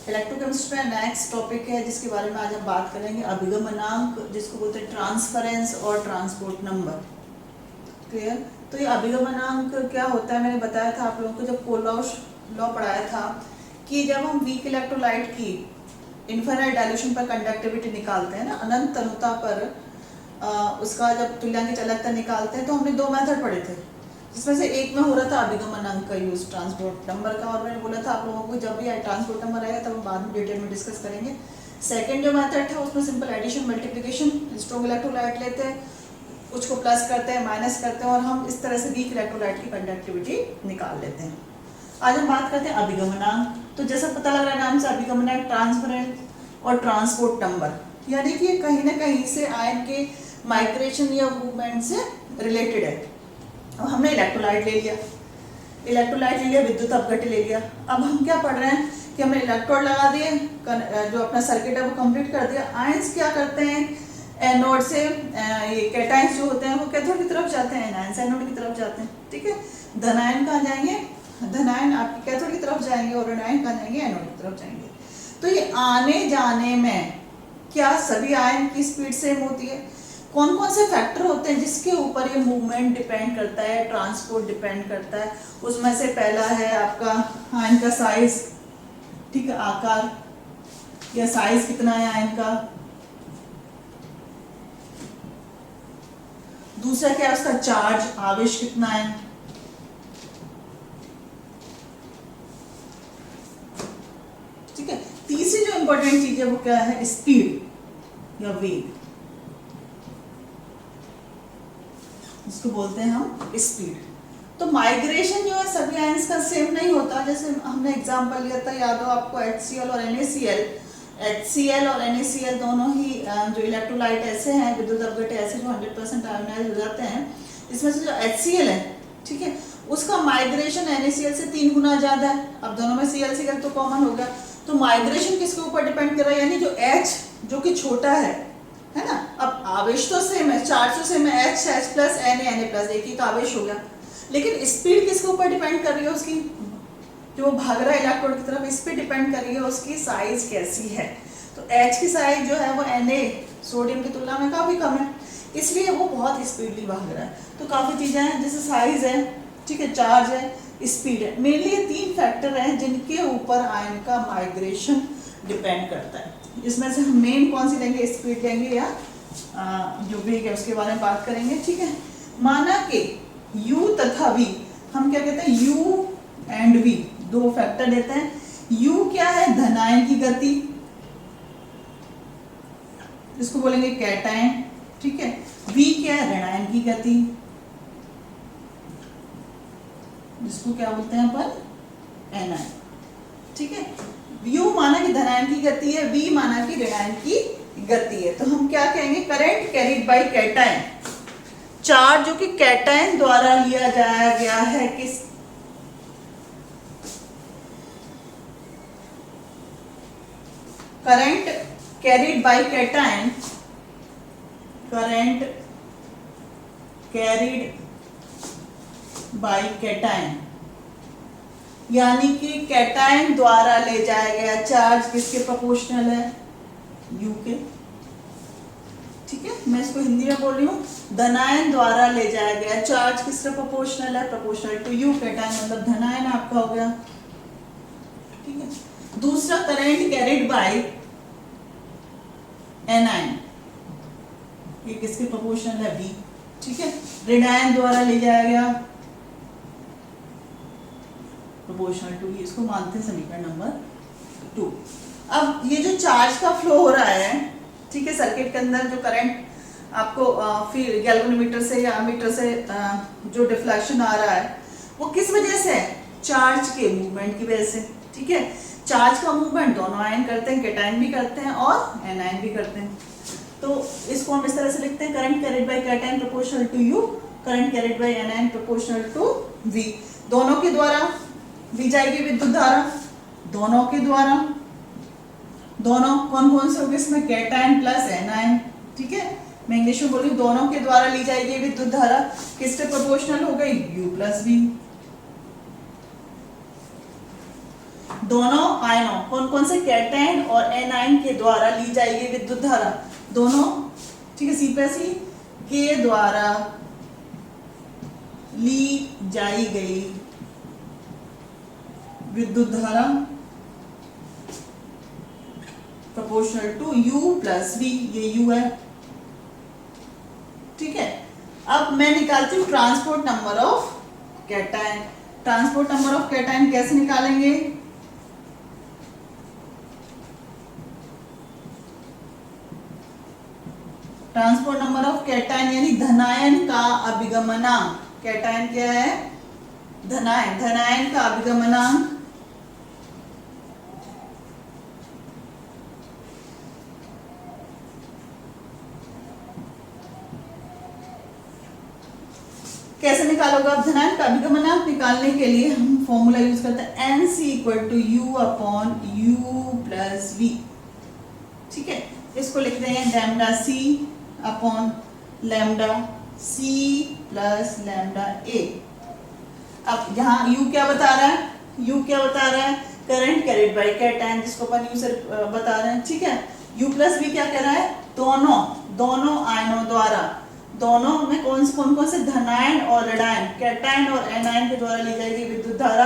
Electrochemistry में next topic है जिसके बारे में आज हम बात करेंगे अभिगमनांक, जिसको बोलते हैं ट्रांसफरेंस और ट्रांसपोर्ट नंबर। क्लियर? तो ये अभिगमनांक क्या होता है, मैंने बताया था आप लोगों को जब कोलॉश लॉ पढ़ाया था कि जब हम वीक इलेक्ट्रोलाइट की इन्फिनिट डाइल्यूशन पर कंडक्टिविटी निकालते हैं ना, अनंत तनुता पर उसका जब तुल्यांक चालकता निकालते हैं, तो हमने दो मेथड पढ़े थे, जिसमें से एक में हो रहा था अभिगमनांक का यूज ट्रांसपोर्ट नंबर का, और मैंने बोला था आप लोगों को जब भी ट्रांसपोर्ट नंबर आएगा तब हम बाद में डिटेल में डिस्कस करेंगे। सेकंड जो मेथड था उसमें simple addition multiplication, strong electrolyte लेते हैं, कुछ को प्लस करते हैं, माइनस करते हैं, और हम इस तरह से वीक इलेक्ट्रोलाइट की कंडक्टिविटी निकाल लेते हैं। आज हम बात करते हैं अभिगमनांक। तो जैसा पता लग रहा है नाम से, अभिगमनांक ट्रांसफरेंस और ट्रांसपोर्ट नंबर, यानी कि कहीं ना कहीं से आयन के माइग्रेशन या मूवमेंट से रिलेटेड है। अब हमने इलेक्ट्रोलाइट ले लिया, विद्युत अपघट्य ले लिया। अब हम क्या पढ़ रहे हैं कि हमने इलेक्ट्रोड लगा दिए, जो अपना सर्किट है वो कंप्लीट कर दिया। आयंस क्या करते हैं, एनोड से ये कैटायंस जो होते हैं वो कैथोड की तरफ जाते हैं, एनायंस एनोड की तरफ जाते हैं। ठीक है, धनायन कहाँ जाएंगे, धनायन आपकी कैथोड की तरफ जाएंगे और ऋणायन कहाँ जाएंगे, एनोड की तरफ जाएंगे। तो ये आने जाने में क्या सभी आयन की स्पीड सेम होती है? कौन कौन से फैक्टर होते हैं जिसके ऊपर ये मूवमेंट डिपेंड करता है, ट्रांसपोर्ट डिपेंड करता है? उसमें से पहला है आपका आयन का साइज, ठीक है, आकार या साइज कितना है आयन का। दूसरा क्या है, उसका चार्ज, आवेश कितना है। ठीक है, तीसरी जो इंपॉर्टेंट चीज है वो क्या है, स्पीड या वेग, इसको बोलते हैं हम स्पीड। तो माइग्रेशन जो है सभी आयंस का सेम नहीं होता। जैसे हमने एग्जांपल लिया था, याद हो आपको, HCl और NaCl। HCl और NaCl दोनों ही जो इलेक्ट्रोलाइट ऐसे हैं, विद्युत अपघट्य ऐसे जो 100% आयोनाइज हो जाते हैं। इसमें से जो HCl है, ठीक है, उसका माइग्रेशन NaCl से 3 गुना ज्यादा है। अब दोनों में Cl तो कॉमन हो गया, तो माइग्रेशन किसके ऊपर डिपेंड कर रहा है, यानी जो H जो कि छोटा है ना। अब आवेश तो सेम है, चार्ज तो सेम है, H प्लस Na प्लस, एक ही का आवेश हो गया, लेकिन स्पीड किसके ऊपर डिपेंड कर रही है, उसकी जो भाग रहा है इलेक्ट्रोड की तरफ, इस पे डिपेंड कर रही है उसकी साइज कैसी है। तो H की साइज जो है वो Na सोडियम की तुलना में काफी कम है, इसलिए वो बहुत स्पीडली भाग रहा है। तो काफी चीजें हैं, जैसे साइज है, ठीक है, चार्ज है, स्पीड है। मेनली ये 3 फैक्टर हैं जिनके ऊपर आयन का माइग्रेशन डिपेंड करता है। इसमें से हम मेन कौन सी लेंगे, स्पीड लेंगे या जो वेग है उसके बारे में बात करेंगे। ठीक है, माना कि U तथा V, हम क्या कहते हैं, U एंड V दो फैक्टर देते हैं। U क्या है, धनायन की गति, इसको बोलेंगे कैटायन। ठीक है, V क्या है, ऋणायन की गति, जिसको क्या बोलते हैं अपन, एनायन। ठीक है, U माना कि धनायन की गति है, V माना कि ऋणायन की गति है। तो हम क्या कहेंगे, current carried by cation, charge जो कि कैटायन द्वारा लिया जाया गया है, किस current carried by cation, current carried by cation, यानी कि कैटायन द्वारा ले जाया गया चार्ज किसके प्रोपोर्शनल है, U के। ठीक है, मैं इसको हिंदी में बोल रही हूँ, धनायन द्वारा ले जाया गया चार्ज किससे प्रोपोर्शनल है, प्रोपोर्शनल टू U। कैटायन मतलब धनायन आपका हो गया। ठीक है, दूसरा करंट कैरिड बाय एनायन, ये किसके प्रोपोर्शनल है, V। ठीक है, ऋणायन द्वारा ले जाया गया प्रोपोर्शनल टू, इसको मानते हैं समीकरण नंबर 2। अब ये जो चार्ज का फ्लो हो रहा है, ठीक है, सर्किट के अंदर जो करंट आपको फिर गैल्वेनोमीटर से या अमीटर से जो डिफ्लेक्शन आ रहा है वो किस वजह से है, चार्ज के मूवमेंट की वजह से। ठीक है, चार्ज का मूवमेंट दोनों आयन करते हैं, कैटायन भी करते हैं और एनायन भी करते हैं। तो इसको हम इस तरह से लिखते हैं, current carried by cation proportional to U, current carried by anion proportional to V। दोनों के द्वारा दी जाएगी विद्युत धारा, दोनों के द्वारा, दोनों कौन कौन से होंगे इसमें, कैटायन प्लस एनायन। ठीक है, मैं इंग्लिश में बोली, दोनों के द्वारा ली जाएगी विद्युत धारा किससे प्रोपोर्शनल हो गई, U प्लस V। दोनों आयनों कौन कौन से कैटायन और एनायन के द्वारा ली जाएगी विद्युत धारा, दोनों, ठीक है, C+E के द्वारा ली जाई गई विद्युत धारा proportional to U plus V, ये U है, ठीक है। अब मैं निकालती हूँ transport number of cation. Transport number of cation कैसे निकालेंगे, ट्रांसपोर्ट नंबर ऑफ कैटायन यानी धनायन का अभिगमनांक, कैटायन क्या है, धनायन, धनायन का अभिगमनांक कैसे निकालोगे आप, धनायन का अभिगमनांक निकालने के लिए हम फॉर्मूला यूज करते हैं NC equal to U upon U plus V, ठीक है। इसको लिखते हैं lambda C upon lambda C plus lambda A। अब यहाँ U क्या बता रहा है, U क्या बता रहा है, करंट कैरिड बाय कैटायन, जिसको अपन U से बता रहे हैं, ठीक है। U प्लस V क्या कह रहा है, दोनों आयनों द्वारा, दोनों में कौन कौन से धनायन और ऋणायन, कैटायन और एनायन के द्वारा ली जाएगी विद्युत धारा,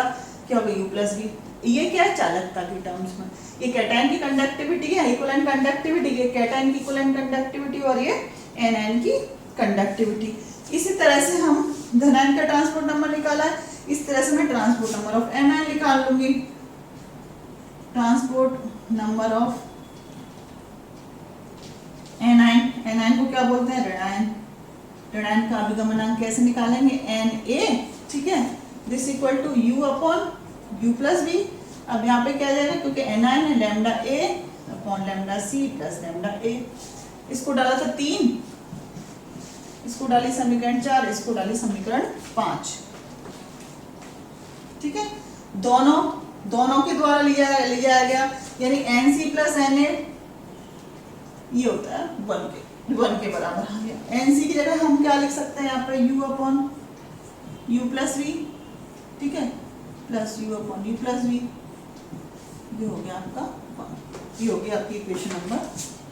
क्या होगी U प्लस V। ये क्या है, चालकता की टर्म्स में, ये कैटायन की कंडक्टिविटी है, इक्विवेलेंट कंडक्टिविटी, ये कैटायन की इक्विवेलेंट कंडक्टिविटी और ये एनायन की कंडक्टिविटी। इसी तरह से हम धनायन का ट्रांसपोर्ट नंबर निकाला है, इस तरह से मैं ट्रांसपोर्ट नंबर ऑफ एनायन निकाल लूंगी। Transport number of anion, anion को क्या बोलते हैं, ऋणायन। ऋणायन का अभिगमनांक कैसे निकालेंगे, Na, ठीक है, this equal to U upon U plus V। अब यहाँ पे क्या जाएगा, क्योंकि एनायन है, lambda A upon lambda C plus lambda A। इसको डाला था 3, इसको डाली समीकरण 4, इसको डाली समीकरण 5, ठीक है। दोनों के द्वारा लिया गया, यानी NC प्लस Na ये होता है 1 के बराबर आ गया। NC की जगह हम क्या लिख सकते हैं यहाँ पे, U upon U plus V, ठीक है, plus U upon U plus V, ये हो गया आपका 1, ये हो गया आपकी इक्वेशन नंबर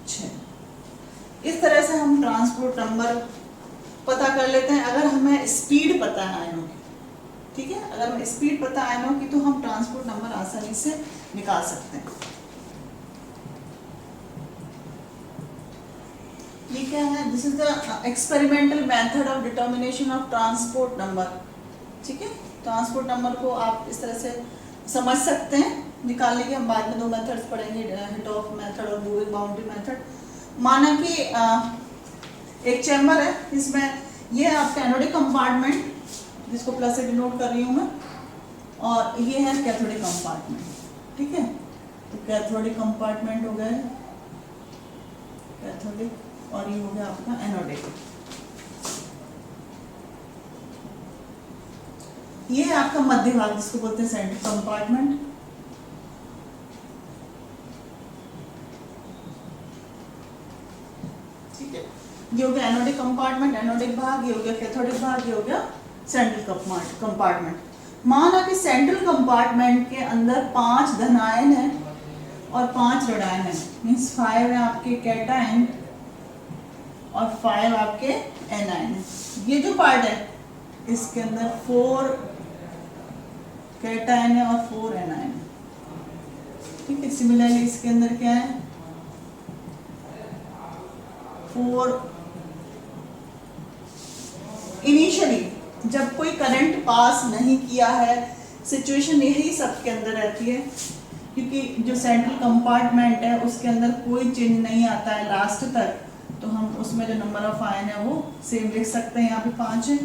6। इस तरह से हम ट्रांसपोर्ट नंबर पता कर लेते हैं। अगर हमें स्पीड पता है आयनों की, ठीक है, अगर हमें स्पीड पता है आयनों की, तो हम ट्रांसपोर्ट नंबर आसानी से निकाल सकते हैं। ये क्या है, this is the experimental method of determination of transport number, ठीक है। ट्रांसपोर्ट नंबर को आप इस तरह से समझ सकते हैं, निकालने के हम बाद में 2 मेथड्स पढ़ेंगे, हिट ऑफ मेथड और मूविंग बाउंड्री मेथड। माना कि एक चैम्बर है, इसमें ये है आपका एनोडिक कंपार्टमेंट, जिसको प्लस से डिनोट कर रही हूँ मैं, और ये है कैथोडिक कंपार्टमेंट, ठीक है। तो कैथोडिक कंपार्टमेंट हो गया कैथोडिक, और ये हो गया आपका एनोडिक। ये है आपका मध्य भाग, जिसको बोलते हैं सेंट्रल कंपार्टमेंट, ठीक है। ये हो गया एनोडिक कंपार्टमेंट, एनोडिक भाग, ये हो गया कैथोडिक भाग, ये हो गया सेंट्रल कंपार्टमेंट। माना कि सेंट्रल कंपार्टमेंट के अंदर 5 धनायन है और 5 ऋणायन है, मीन्स 5 है आपके कैटायन और 5 आपके एनायन है। ये जो पार्ट है, इसके अंदर 4 कैटायन है और 4 एनायन है, ठीक है। सिमिलरली इसके अंदर क्या है, 4। इनिशियली जब कोई करंट पास नहीं किया है, सिचुएशन यही सबके अंदर रहती है, क्योंकि जो सेंट्रल कंपार्टमेंट है उसके अंदर कोई चिन्ह नहीं आता है लास्ट तक, तो हम उसमें जो नंबर ऑफ आयन है वो सेम लिख सकते हैं, यहाँ पे 5 है।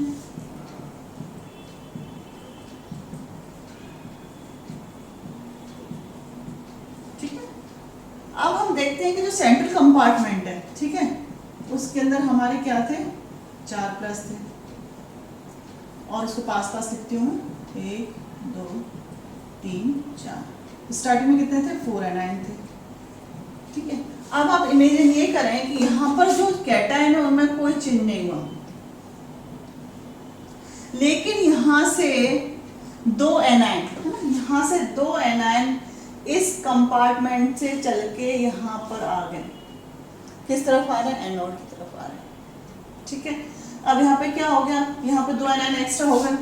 ठीक है, अब हम देखते हैं कि जो सेंट्रल कंपार्टमेंट है, ठीक है, उसके अंदर हमारे क्या थे, 4 प्लस थे, और इसको पास पास लिखती हूँ, 1 2 3 4। स्टार्टिंग में कितने थे, 4 एनायन थे, ठीक है। अब आप इमेजिन ये करें कि यहाँ पर जो कैटायन है उनमें कोई चिन्ह नहीं हुआ, लेकिन यहाँ से 2 एनायन है ना, यहाँ से 2 एनायन इस कंपार्टमेंट से चल के यहाँ पर आ गए। किस तरफ आ रहे हैं? एनोड की तरफ आ रहे हैं। ठीक है, अब यहाँ पे क्या हो गया? यहाँ पे 2 एनायन एक्स्ट्रा हो गए।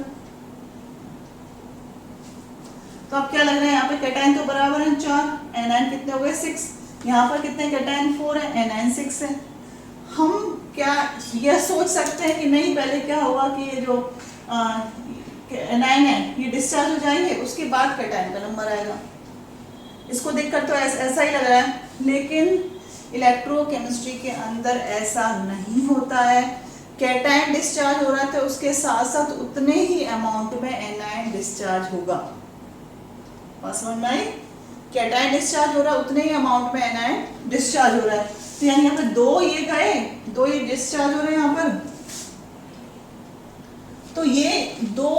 तो अब क्या लग रहा है? यहाँ पे कैटायन तो बराबर है 4, एनायन कितने हो गए? 6। यहाँ पर कितने कैटायन? 4 है, एनायन 6 है। हम क्या यह सोच सकते हैं कि नहीं, पहले क्या होगा कि ये जो एनायन है ये डिस्चार्ज हो जाएंगे, उसके बाद कैटायन का नंबर आएगा। इसको देखकर तो ऐसा ही लग रहा है, लेकिन इलेक्ट्रोकेमिस्ट्री के अंदर ऐसा नहीं होता है। कैटायन डिस्चार्ज हो रहा है तो उसके साथ साथ उतने ही अमाउंट में एनायन डिस्चार्ज होगा। बात समझ में आई? कैटायन डिस्चार्ज हो रहा है, उतने ही अमाउंट में एनायन डिस्चार्ज हो रहा है। तो यानी यहाँ पे 2 ये गए, 2 ये डिस्चार्ज हो रहे हैं यहाँ पर, तो ये 2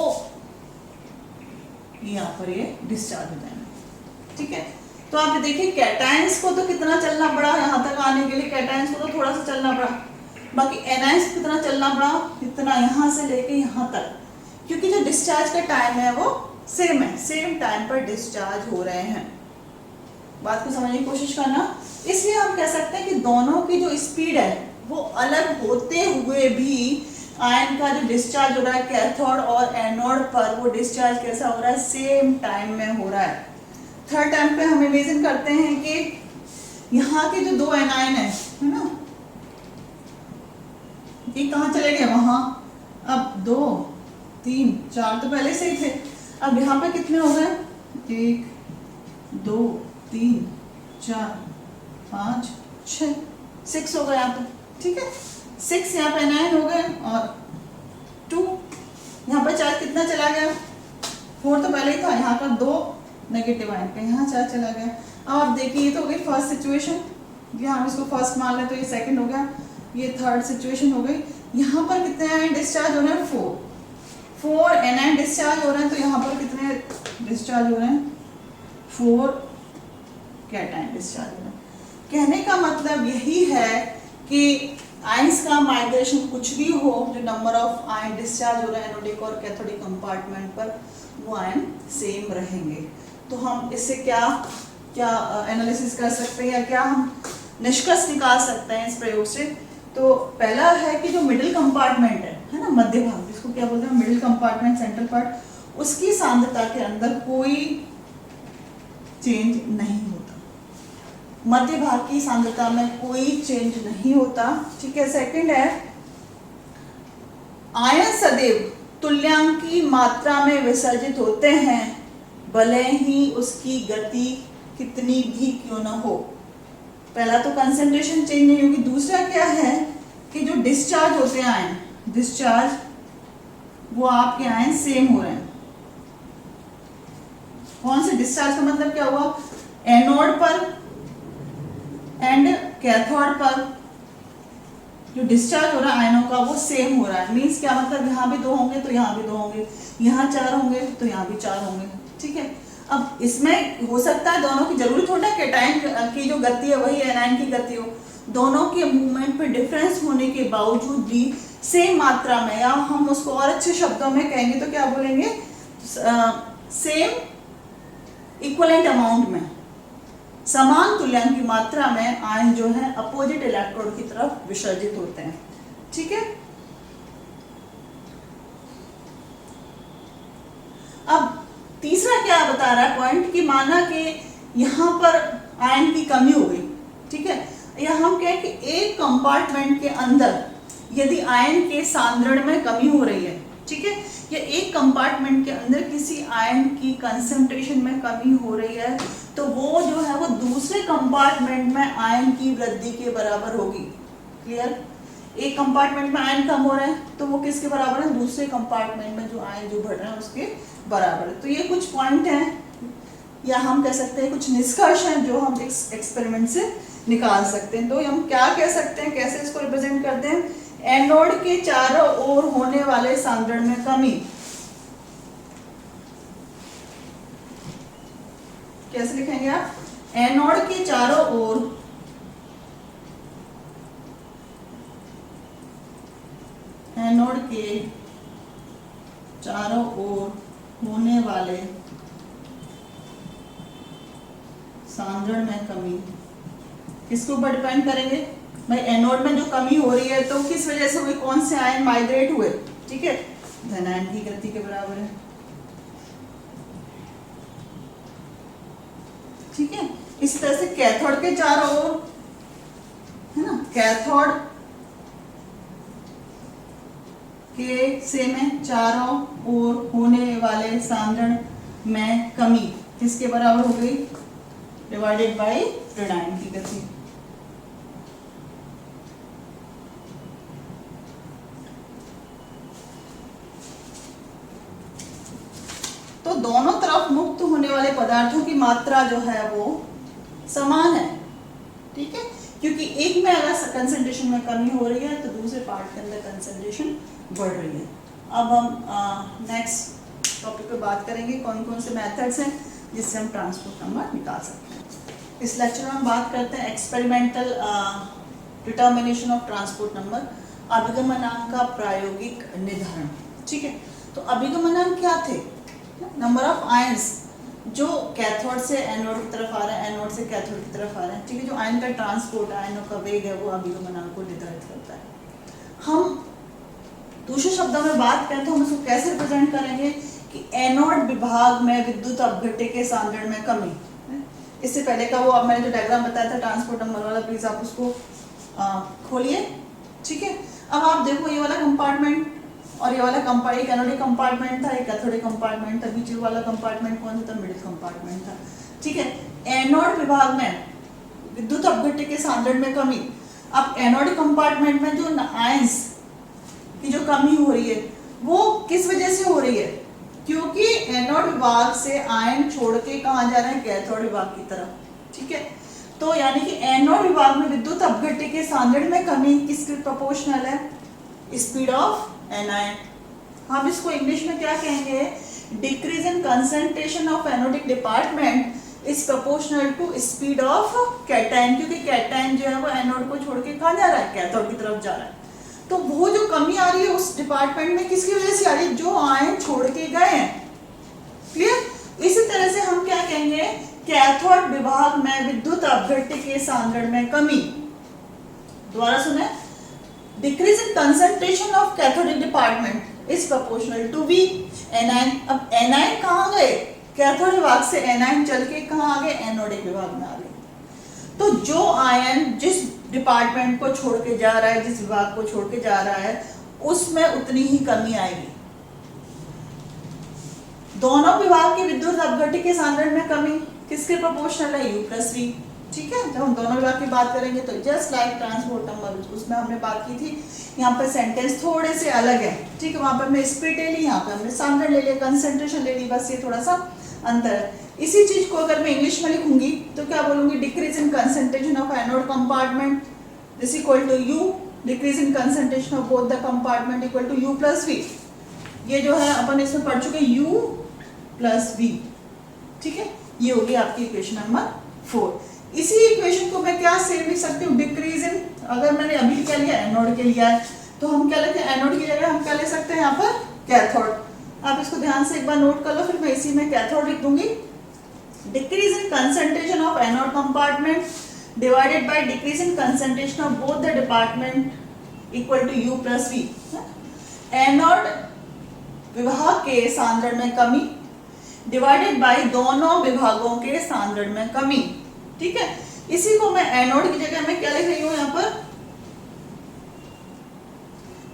यहाँ पर ये डिस्चार्ज हो जाएंगे। ठीक है, तो आप देखिए कैटायंस को तो कितना चलना पड़ा यहाँ तक आने के लिए, कैटायंस को तो थोड़ा सा चलना पड़ा, बाकी एनायंस को कितना चलना पड़ा? इतना, यहाँ से लेके यहाँ तक, क्योंकि जो डिस्चार्ज का टाइम है वो सेम है, सेम टाइम पर डिस्चार्ज हो रहे हैं। बात को समझने की कोशिश करना। इसलिए हम कह सकते हैं कि दोनों की जो स्पीड है वो अलग होते हुए भी आयन का जो डिस्चार्ज हो रहा है कैथोड और एनोड पर, वो डिस्चार्ज कैसा हो रहा है? सेम टाइम में हो रहा है। थर्ड टाइम पे हम इमेजिन करते हैं कि यहाँ के जो 2 एनायन है ना, ये कहाँ चले गए? वहां। अब 2 3 4 तो पहले से ही थे, अब यहाँ पे कितने हो गए? 1 2 3 4 5 6 6 हो गए यहाँ पे। ठीक है, 6 यहाँ पे एनायन हो गए और 2 यहाँ पे चार्ज कितना चला गया? 4 तो पहले ही था, यहाँ का 2 नेगेटिव आयन पे, यहाँ चार्ज चला गया। अब आप देखिए, ये तो हो गई फर्स्ट सिचुएशन, यहाँ हम इसको फर्स्ट मान लें तो ये सेकंड हो गया, ये थर्ड सिचुएशन हो गई। यहाँ पर कितने आयन डिस्चार्ज हो रहे हैं? 4 एनायन डिस्चार्ज हो रहे हैं, तो यहाँ पर कितने डिस्चार्ज हो रहे हैं? 4 कैटायन डिस्चार्ज हो रहे हैं। कहने का मतलब यही है कि आयंस का माइग्रेशन कुछ भी हो, जो नंबर ऑफ आयन डिस्चार्ज हो रहे हैं एनोडिक और कैथोडिक कंपार्टमेंट पर, वो आयन सेम रहेंगे। तो हम इससे क्या क्या एनालिसिस कर सकते हैं या क्या हम निष्कर्ष निकाल सकते हैं इस प्रयोग से? तो पहला है कि जो मिडिल कंपार्टमेंट है ना, मध्य भाग, जिसको क्या बोलते हैं मिडिल कंपार्टमेंट, सेंट्रल पार्ट, उसकी सांद्रता के अंदर कोई चेंज नहीं होता, मध्य भाग की सांद्रता में कोई चेंज नहीं होता। ठीक है, सेकंड है आयन सदैव तुल्यांकी मात्रा में विसर्जित होते हैं, भले ही उसकी गति कितनी भी क्यों न हो। पहला तो कंसंट्रेशन चेंज नहीं होगी। दूसरा क्या है कि जो डिस्चार्ज होते हैं आयन, डिस्चार्ज वो आपके आयन सेम हो रहे हैं। कौन से डिस्चार्ज का मतलब क्या हुआ? एनोड पर एंड कैथोड पर जो डिस्चार्ज हो रहा है आयनों का वो सेम हो रहा है। मींस क्या मतलब? यहाँ भी 2 होंगे तो यहाँ भी 2 होंगे, यहाँ 4 होंगे तो यहाँ भी 4 होंगे। ठीक है, अब इसमें हो सकता है दोनों की, जरूरी थोड़ा कैटायन की जो गति है वही एनायन की गति हो, दोनों के मूवमेंट पे डिफरेंस होने के बावजूद भी सेम मात्रा में, या हम उसको और अच्छे शब्दों में कहेंगे तो क्या बोलेंगे? सेम इक्वलेंट अमाउंट में, समान तुल्यांक की मात्रा में आयन जो है अपोजिट इलेक्ट्रोड की तरफ विसर्जित होते हैं। ठीक है, अब तीसरा क्या बता रहा है पॉइंट कि माना कि यहाँ पर आयन की कमी हो गई। ठीक है, या हम कहें कि एक कंपार्टमेंट के अंदर यदि आयन के सांद्रण में कमी हो रही है, ठीक है, या एक कंपार्टमेंट के अंदर किसी आयन की कंसंट्रेशन में कमी हो रही है, तो वो जो है वो दूसरे कंपार्टमेंट में आयन की वृद्धि के बराबर होगी। क्लियर? एक कंपार्टमेंट में आयन कम हो रहे हैं तो वो किसके बराबर है? दूसरे कंपार्टमेंट में जो आयन जो बढ़ रहे हैं उसके बराबर है। तो ये कुछ पॉइंट हैं, या हम कह सकते हैं कुछ निष्कर्ष हैं जो हम इस एक्सपेरिमेंट से निकाल सकते हैं। तो हम क्या कह सकते हैं, कैसे इसको रिप्रेजेंट करते हैं? एनोड के चारों ओर होने वाले सांद्रण में कमी। कैसे लिखेंगे आप? एनोड के चारों ओर एनोड के चारों ओर होने वाले सांद्रण में कमी किसके ऊपर डिपेंड करेंगे भाई, एनोड में जो कमी हो रही है तो किस वजह से हुई, कौन से आयन माइग्रेट हुए, ठीक है, धनायन की गति के बराबर है, ठीक है। इस तरह से कैथोड के चारों ओर, है ना, कैथोड के से में चारों ओर होने वाले सांद्रण में कमी किसके बराबर हो गई, डिवाइडेड बाय ऋणायन की गति। तो दोनों तरफ मुक्त होने वाले पदार्थों की मात्रा जो है वो समान है, ठीक है, क्योंकि एक में अगर कंसंट्रेशन में कमी हो रही है तो दूसरे पार्ट के अंदर कंसंट्रेशन बढ़ रही है। अब हम नेक्स्ट टॉपिक पे बात करेंगे कौन कौन से मेथड्स हैं जिससे हम ट्रांसपोर्ट नंबर निकाल सकते हैं। इस लेक्चर में हम बात करते हैं experimental determination of transport number, अभिगमनांक का प्रायोगिक निर्धारण, ठीक है। तो अभिगमनांक क्या थे, नंबर ऑफ आयंस जो कैथोड से एनोड की तरफ आ रहे हैं, एनोड से कैथोड की तरफ आ रहे हैं, ठीक है, जो आयन का ट्रांसपोर्ट, आयनों का वेग है वो अभिगमनांक को निर्धारित करता है। हम दूसरे शब्दों में बात करें तो हम इसको कैसे रिप्रेजेंट करेंगे कि एनोड विभाग में विद्युत अपघट्य के सांद्रण में कमी, इससे पहले का वो अब मैंने जो डायग्राम बताया था ट्रांसपोर्ट नंबर वाला, प्लीज आप उसको खोलिए, ठीक है। अब आप देखो ये वाला कंपार्टमेंट और ये वाला कंपार्टमेंट, एक एनोडिक कंपार्टमेंट था, एक कैथोडिक कंपार्टमेंट था, बीच वाला कंपार्टमेंट कौन सा था, मिडिल कंपार्टमेंट था, ठीक है। एनोड विभाग में विद्युत अपघट्य के सांद्रण में कमी, अब एनोडिक कंपार्टमेंट में जो आयंस की जो कमी हो रही है वो किस वजह से हो रही है, क्योंकि एनोड विभाग से आयन छोड़ के कहाँ जा रहे हैं, कैथोड विभाग की तरफ, ठीक है। तो यानी कि एनोड विभाग में विद्युत अपघट्य के सांद्रण में कमी किसके प्रोपोर्शनल है, स्पीड ऑफ एनायन। हम इसको इंग्लिश में क्या कहेंगे, decrease in concentration of anodic department is proportional to speed of cation, क्योंकि कैटायन जो है वो एनोड को छोड़ के कहाँ जा रहा है, कैथोड की तरफ जा रहा है। तो वो जो कमी आ रही है उस डिपार्टमेंट में किसकी वजह से आ रही है, जो आयन छोड़ के गए हैं, क्लियर। इसी तरह से हम क्या कहेंगे, कैथोड विभाग में विद्युत अपघट्य के सांद्रण में कमी, दोबारा सुने, decrease in concentration of cathodic department is proportional to V anion. अब एनायन कहाँ गए, कैथोड विभाग से एनायन चल के कहाँ आ गए, एनोडिक विभाग में आ गए। तो जो आयन जिस डिपार्टमेंट को छोड़ के जा रहा है, जिस विभाग को छोड़ के जा रहा है, उसमें उतनी ही कमी आएगी। दोनों विभाग के विद्युत अपघट्य के सांद्रण में कमी किसके प्रोपोर्शनल है, U प्लस V, ठीक है। जब हम दोनों विभाग की बात करेंगे तो जस्ट लाइक ट्रांसपोर्ट नंबर, उसमें हमने बात की थी, यहाँ पे सेंटेंस थोड़े से अलग है, ठीक है। वहां पर हमने स्पीड ले ली, यहाँ पे हमने सांद्रण ले लिया, कंसंट्रेशन ले ली, बस ये थोड़ा सा अंतर है। इसी चीज को अगर मैं इंग्लिश में लिखूंगी तो क्या बोलूंगी, decrease in concentration of anode compartment is equal to U, decrease in concentration of both the compartment equal to U plus V। ये जो है अपन इसमें पढ़ चुके U प्लस V, ठीक है। ये होगी आपकी इक्वेशन नंबर 4। इसी इक्वेशन को मैं क्या सेम लिख सकती हूँ, डिक्रीज इन, अगर मैंने अभी क्या लिया, एनोड के लिया है, तो हम क्या लिखते हैं, एनोड की जगह हम क्या ले सकते हैं यहाँ पर, कैथोड। आप इसको ध्यान से एक बार नोट कर लो, फिर मैं इसी में कैथोड लिख दूंगी। Decrease in concentration of anode compartment divided by decrease in concentration of both the department equal to U plus V। Anode विभाग के सांद्रण में कमी डिवाइडेड बाय दोनों विभागों के सांद्रण में कमी, ठीक है। इसी को मैं एनोड की जगह में क्या लिख रही हूं, यहाँ पर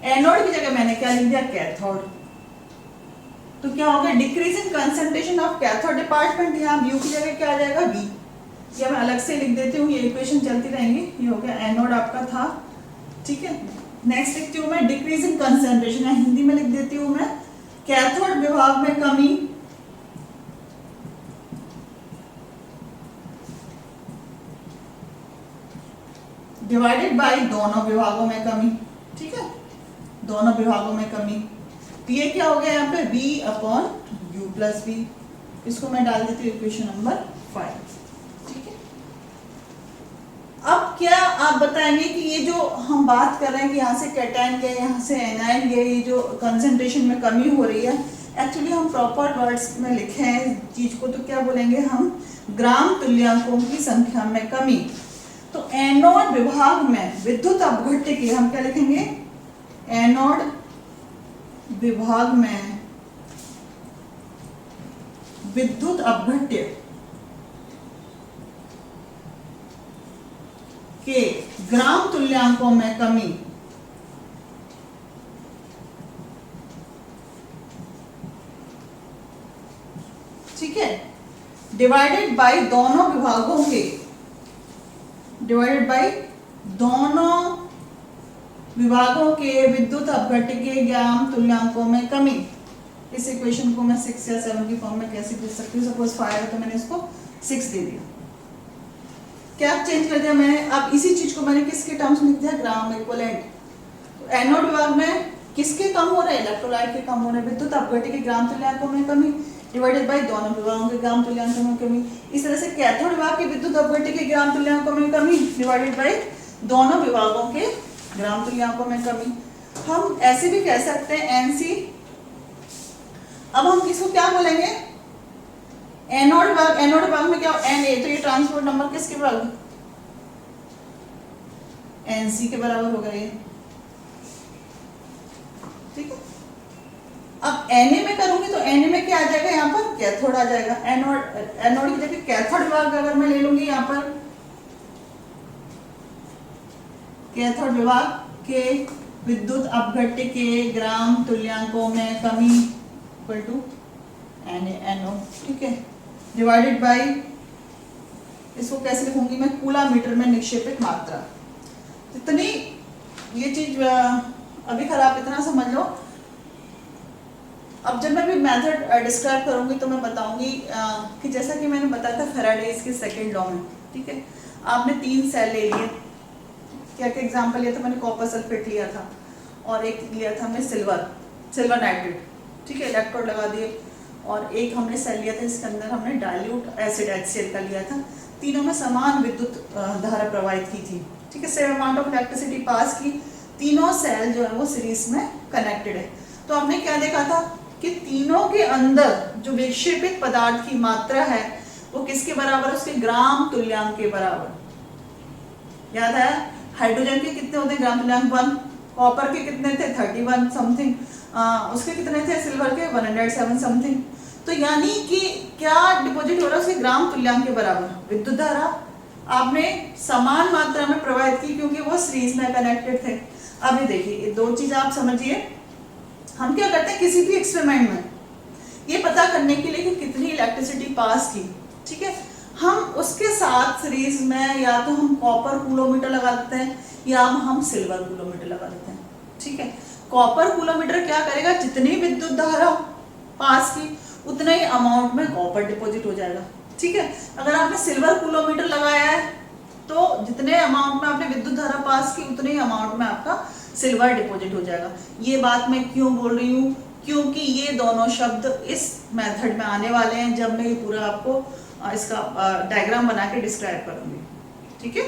एनोड की जगह मैंने क्या लिख दिया, कैथोड। तो क्या हो गया, decrease in concentration of cathode department, यहाँ U की जगह क्या आ जाएगा, V। या मैं अलग से लिख देती हूँ, ये इक्वेशन चलती रहेंगी। ये हो गया एनोड आपका था, ठीक है। नेक्स्ट लिखती हूँ मैं डिक्रीज इन कंसंट्रेशन, या हिंदी में लिख देती हूँ मैं कैथोड विभाग में कमी डिवाइडेड बाय दोनों विभागों में कमी, ठीक है, दोनों विभागों में कमी। तो ये क्या हो गया यहाँ पे, V upon U plus V। इसको मैं डाल देती हूँ इक्वेशन नंबर 5, ठीक है। अब क्या आप बताएंगे कि ये जो हम बात कर रहे हैं कि यहाँ से कैटायन गए, यहाँ से एनायन गए, ये जो कंसंट्रेशन में कमी हो रही है, एक्चुअली हम प्रॉपर वर्ड्स में लिखे हैं इस चीज को, तो क्या बोलेंगे हम, ग्राम तुल्यांकों की संख्या में कमी। तो एनोड विभाग में विद्युत अपघट्य की हम क्या लिखेंगे, एनोड विभाग में विद्युत अपघट्य के ग्राम तुल्यांकों में कमी ठीक है, डिवाइडेड बाय दोनों विभागों के, डिवाइडेड बाय दोनों विभागों के विद्युत अपघट्य के ग्राम तुल्यांकों में कमी। इस इक्वेशन को मैं 6 या 7 की फॉर्म में कैसे लिख सकती हूँ, सपोज 5 है तो मैंने इसको 6 दे दिया, क्या चेंज कर दिया मैंने, अब इसी चीज को मैंने किसके टर्म्स में लिख दिया, ग्राम इक्विवेलेंट। तो एनोड विभाग में किसके कम हो रहे हैं, इलेक्ट्रोलाइट के कम हो रहे हैं, विद्युत अपघट्य के ग्राम तुल्यांकों में कमी, डिवाइडेड बाय दोनों विभागों के ग्राम तुल्यांकों में कमी। इस तरह से कैथोड विभाग के विद्युत अपघट्य के ग्राम तुल्यांकों में कमी, डिवाइडेड बाय दोनों विभागों के ग्राम तुल्यांकों में कमी। हम ऐसे भी कह सकते हैं एनसी। अब हम किसको क्या बोलेंगे, एनोड विभाग, एनोड विभाग में क्या एन ए, तो ये ट्रांसपोर्ट नंबर किसके बराबर, एनसी के बराबर होगा ये, ठीक है। अब Na में करूंगी तो Na में क्या आ जाएगा, यहाँ पर कैथोड आ जाएगा, एनोड, एनोड की जगह कैथोड विभाग अगर मैं ले लूंगी यहाँ पर, कैथोड विभाग के विद्युत अपघट्य के ग्राम तुल्यांकों में कमी इक्वल टू NaNO, ठीक है, डिवाइडेड बाय, इसको कैसे लिखूंगी मैं, कूलामीटर में निक्षेपित मात्रा। इतनी ये चीज अभी खराब, इतना समझ लो। अब जब मैं भी मेथड डिस्क्राइब करूंगी तो मैं बताऊंगी कि जैसा कि मैंने बताया था फैराडेज के सेकंड लॉ में, ठीक है, आपने 3 सेल ले लिए, क्या क्या एग्जांपल लिया था मैंने, कॉपर सल्फेट लिया था और एक लिया था मैं सिल्वर नाइट्रेट, ठीक है, इलेक्ट्रोड लगा दिए, और एक हमने सेल लिया था इसके अंदर हमने डाइल्यूट एसिड HCl का लिया था। तीनों में समान विद्युत धारा प्रवाहित की थी, ठीक है, same amount of electricity pass की, तीनों सेल जो है वो सीरीज में कनेक्टेड है। तो हमने क्या देखा था कि तीनों के अंदर जो विक्षेपित पदार्थ की मात्रा है वो किसके बराबर है, उसके ग्राम तुल्यांक के बराबर। याद है, हाइड्रोजन के कितने होते हैं ग्राम तुल्यांक 1, कॉपर के कितने थे 31 समथिंग, उसके कितने थे सिल्वर के 107 समथिंग। तो यानी कि क्या डिपॉजिट हो रहा है उसके ग्राम तुल्यांक के बराबर विद्युत धारा आपने समान मात्रा में प्रवाहित की, क्योंकि वो सीरीज में कनेक्टेड थे। अब ये देखिए, दो चीज आप समझिए, हम क्या करते हैं किसी भी एक्सपेरिमेंट में ये पता करने के लिए कि कितनी इलेक्ट्रिसिटी पास की, ठीक है, हम उसके साथ सीरीज में या तो हम कॉपर कूलोमीटर लगा देते हैं या हम सिल्वर कूलोमीटर लगा देते हैं, ठीक है। कॉपर कूलोमीटर क्या करेगा, जितनी विद्युत धारा पास की उतना ही अमाउंट में कॉपर डिपॉजिट हो जाएगा, ठीक है। अगर आपने सिल्वर कूलोमीटर लगाया है तो जितने अमाउंट में आपने विद्युत धारा पास की उतने ही अमाउंट में आपका सिल्वर डिपॉजिट हो जाएगा। ये बात मैं क्यों बोल रही हूँ, क्योंकि ये दोनों शब्द इस मेथड में आने वाले हैं जब मैं ये पूरा आपको इसका डायग्राम बना के डिस्क्राइब करूंगी, ठीक है।